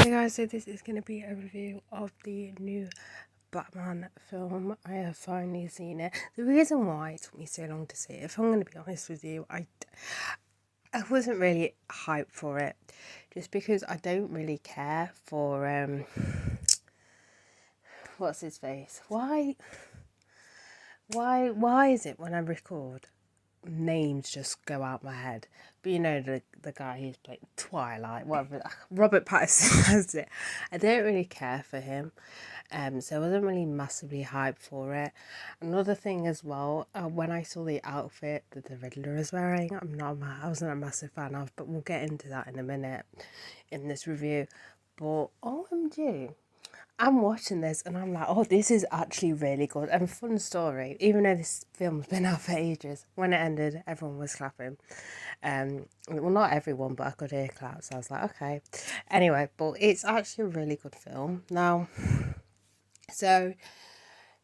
Hey guys, so this is going to be a review of the new Batman film. I have finally seen it. The reason why it took me so long to see it, if I'm going to be honest with you, I wasn't really hyped for it, just because I don't really care for what's his face. Why is it when I record, names just go out my head? But you know, the guy who's played Twilight, whatever, Robert Pattinson has it. I don't really care for him, so I wasn't really massively hyped for it. Another thing as well, when I saw the outfit that the Riddler is wearing, I wasn't a massive fan of, but we'll get into that in a minute in this review. But OMG, I'm watching this and I'm like, oh, this is actually really good and fun story. Even though this film's been out for ages, when it ended, everyone was clapping. Well, not everyone, but I could hear claps. So I was like, okay. Anyway, but it's actually a really good film. Now, so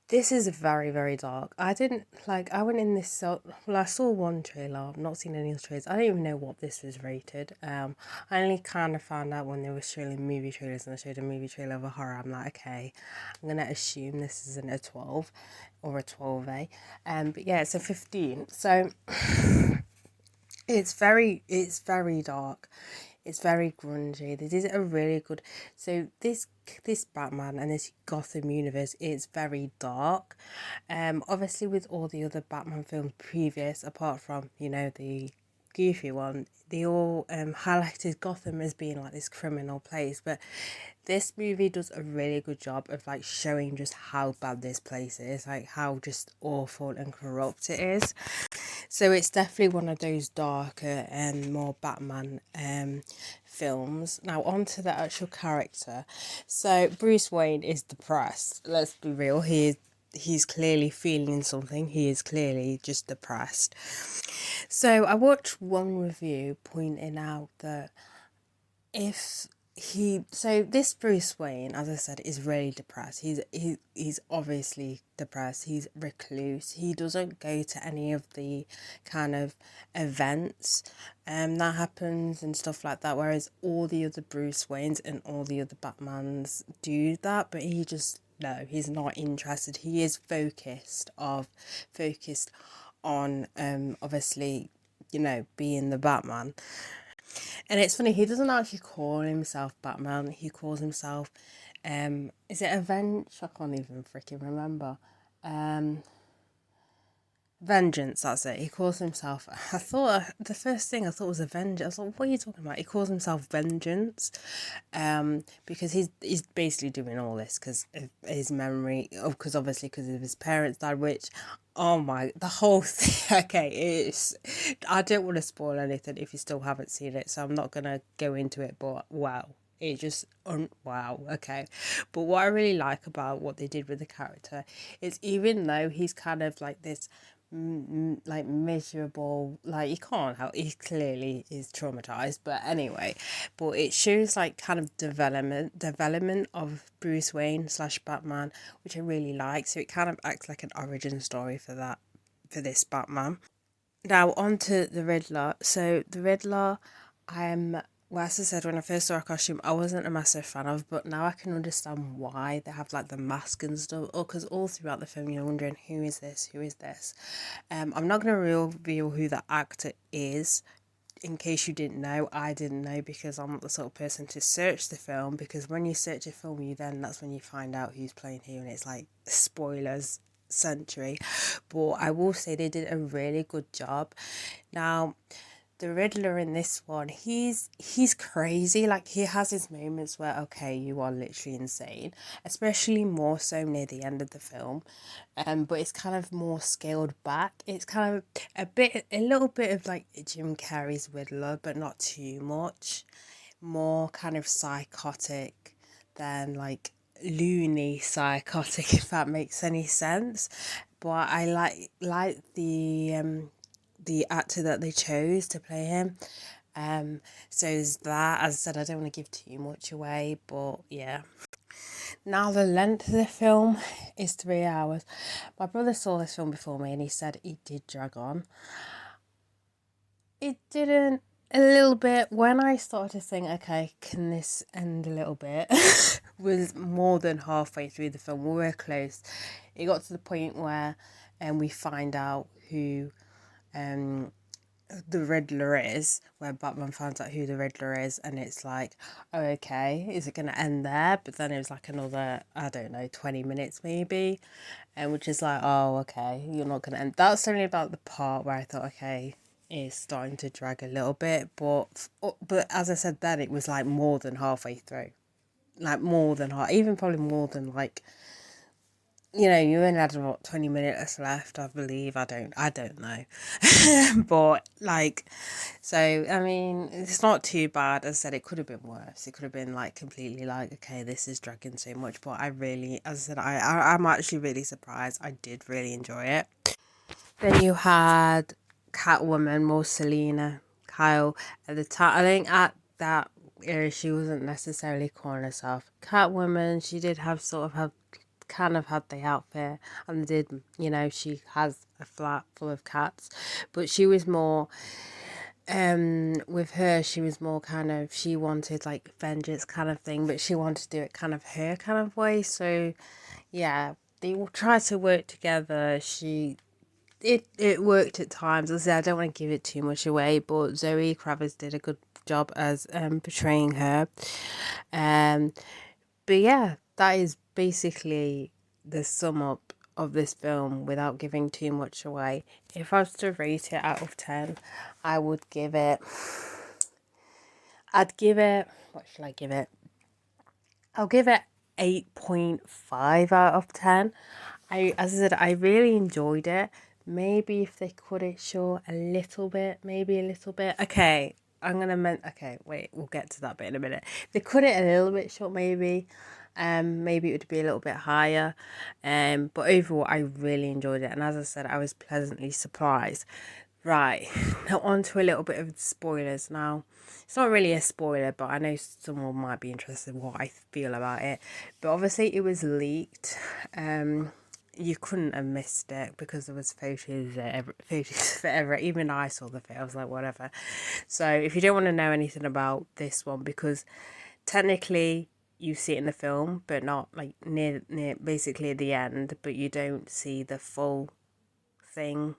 this is very, very dark. I went in this, I saw one trailer. I've not seen any of the trailers. I don't even know what this was rated. I only kind of found out when they were showing movie trailers and they showed a movie trailer of a horror. I'm like, okay, I'm going to assume this isn't a 12 or a 12A. But yeah, it's a 15. So it's very dark. It's very grungy. They did a really good. So this Batman and this Gotham universe is very dark. Obviously with all the other Batman films previous, apart from the goofy one, they all highlighted Gotham as being like this criminal place, but this movie does a really good job of like showing just how bad this place is, like how just awful and corrupt it is. So it's definitely one of those darker and more Batman films. Now on to the actual character. So Bruce Wayne is depressed. Let's be real. He's clearly feeling something. He is clearly just depressed. So I watched one review pointing out that this Bruce Wayne, as I said, is really depressed. He's obviously depressed. He's recluse. He doesn't go to any of the kind of events that happens and stuff like that, whereas all the other Bruce Waynes and all the other Batmans do that, but he just, no, he's not interested. He is focused on obviously, being the Batman. And it's funny, he doesn't actually call himself Batman. He calls himself, is it Avenge? I can't even freaking remember. Vengeance, that's it. He calls himself, the first thing I thought was Avenge. I was like, what are you talking about? He calls himself Vengeance, because he's basically doing all this because of his memory, because of his parents died, which, oh my, the whole thing, okay, I don't want to spoil anything if you still haven't seen it, so I'm not going to go into it, but wow. It just, wow, okay. But what I really like about what they did with the character is, even though he's kind of like this like miserable, like he can't help, he clearly is traumatized, but anyway, but it shows like kind of development of Bruce Wayne slash Batman, which I really like. So it kind of acts like an origin story for this Batman. Now on to the Riddler. So the Riddler, well, as I said, when I first saw her costume, I wasn't a massive fan of, but now I can understand why they have like the mask and stuff. Oh, because all throughout the film you're wondering, who is this? Who is this? I'm not going to reveal who the actor is. In case you didn't know, I didn't know, because I'm not the sort of person to search the film, because when you search a film, that's when you find out who's playing who, and it's like spoilers century. But I will say they did a really good job. Now the Riddler in this one, he's crazy. Like, he has his moments where, okay, you are literally insane, especially more so near the end of the film. But it's kind of more scaled back. It's kind of a little bit of like Jim Carrey's Riddler, but not too much. More kind of psychotic than like loony psychotic, if that makes any sense. But I like the actor that they chose to play him. So is that, as I said, I don't want to give too much away, but yeah. Now the length of the film is 3 hours. My brother saw this film before me and he said it did drag on. It didn't. a little bit. When I started to think, okay, can this end a little bit, was more than halfway through the film. We were close. It got to the point where we find out who the Riddler is, where Batman finds out who the Riddler is, and it's like, oh, okay, is it going to end there? But then it was like another, I don't know, 20 minutes maybe, and which is like, oh, okay, you're not going to end. That's only about the part where I thought, okay, it's starting to drag a little bit, but as I said then, it was like more than halfway through, like more than half, even probably more than like, you know, you only had about 20 minutes left, I believe. I don't know. But like, so I mean, it's not too bad. As I said, it could have been worse. It could have been like completely like, okay, this is dragging so much. But I really, as I said, I'm actually really surprised. I did really enjoy it. Then you had Catwoman, more Selena Kyle at the time. I think at that era she wasn't necessarily calling herself Catwoman. She did have sort of have kind of had the outfit, and did, you know, she has a flat full of cats, but she was more with her, she was more kind of, she wanted like vengeance kind of thing, but she wanted to do it kind of her kind of way. So yeah, they will try to work together. It worked at times. As I said, I don't want to give it too much away, but Zoe Kravitz did a good job as portraying her. But yeah, that is basically the sum up of this film without giving too much away. If I was to rate it out of 10, I would give it, what should I give it? I'll give it 8.5 out of 10. As I said, I really enjoyed it. Maybe if they cut it short a little bit, maybe a little bit. Okay, okay, wait, we'll get to that bit in a minute. If they cut it a little bit short, maybe it would be a little bit higher. But overall, I really enjoyed it, and as I said, I was pleasantly surprised. Right, now on to a little bit of spoilers. Now, it's not really a spoiler, but I know someone might be interested in what I feel about it. But obviously, it was leaked. You couldn't have missed it because there was photos forever. Even I saw the photo. I was like, whatever. So if you don't want to know anything about this one, because technically you see it in the film, but not like near basically at the end, but you don't see the full thing.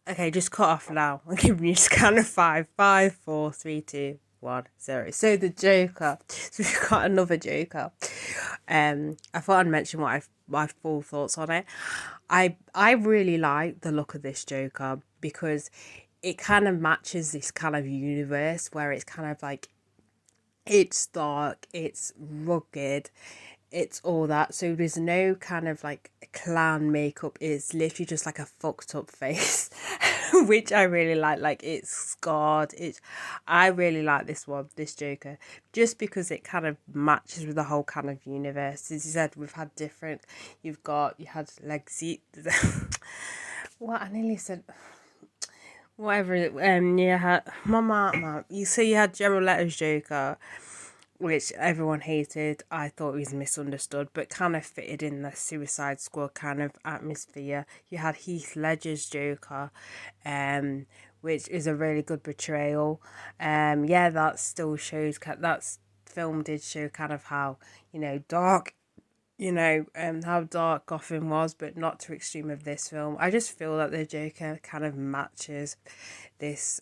Okay, just cut off now. I'm giving you a scan of 5, 5, 4, 3, 2, 1, 0. So the Joker. So we've got another Joker. I thought I'd mention my full thoughts on it. I really like the look of this Joker because it kind of matches this kind of universe where it's kind of like, it's dark, it's rugged, it's all that. So there's no kind of like clown makeup. It's literally just like a fucked up face, which I really like. Like, it's scarred. I really like this Joker, just because it kind of matches with the whole kind of universe. As you said, we've had different. You had Lexi. What I nearly said. Whatever. You had Mama. You say you had Gerald Leto's Joker, which everyone hated. I thought it was misunderstood, but kind of fitted in the Suicide Squad kind of atmosphere. You had Heath Ledger's Joker, which is a really good portrayal. Yeah, that still shows, that film did show kind of how, dark, how dark Gotham was, but not to extreme of this film. I just feel that the Joker kind of matches this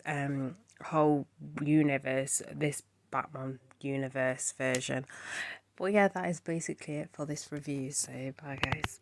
whole universe, this Batman universe version. But yeah, that is basically it for this review, so bye guys.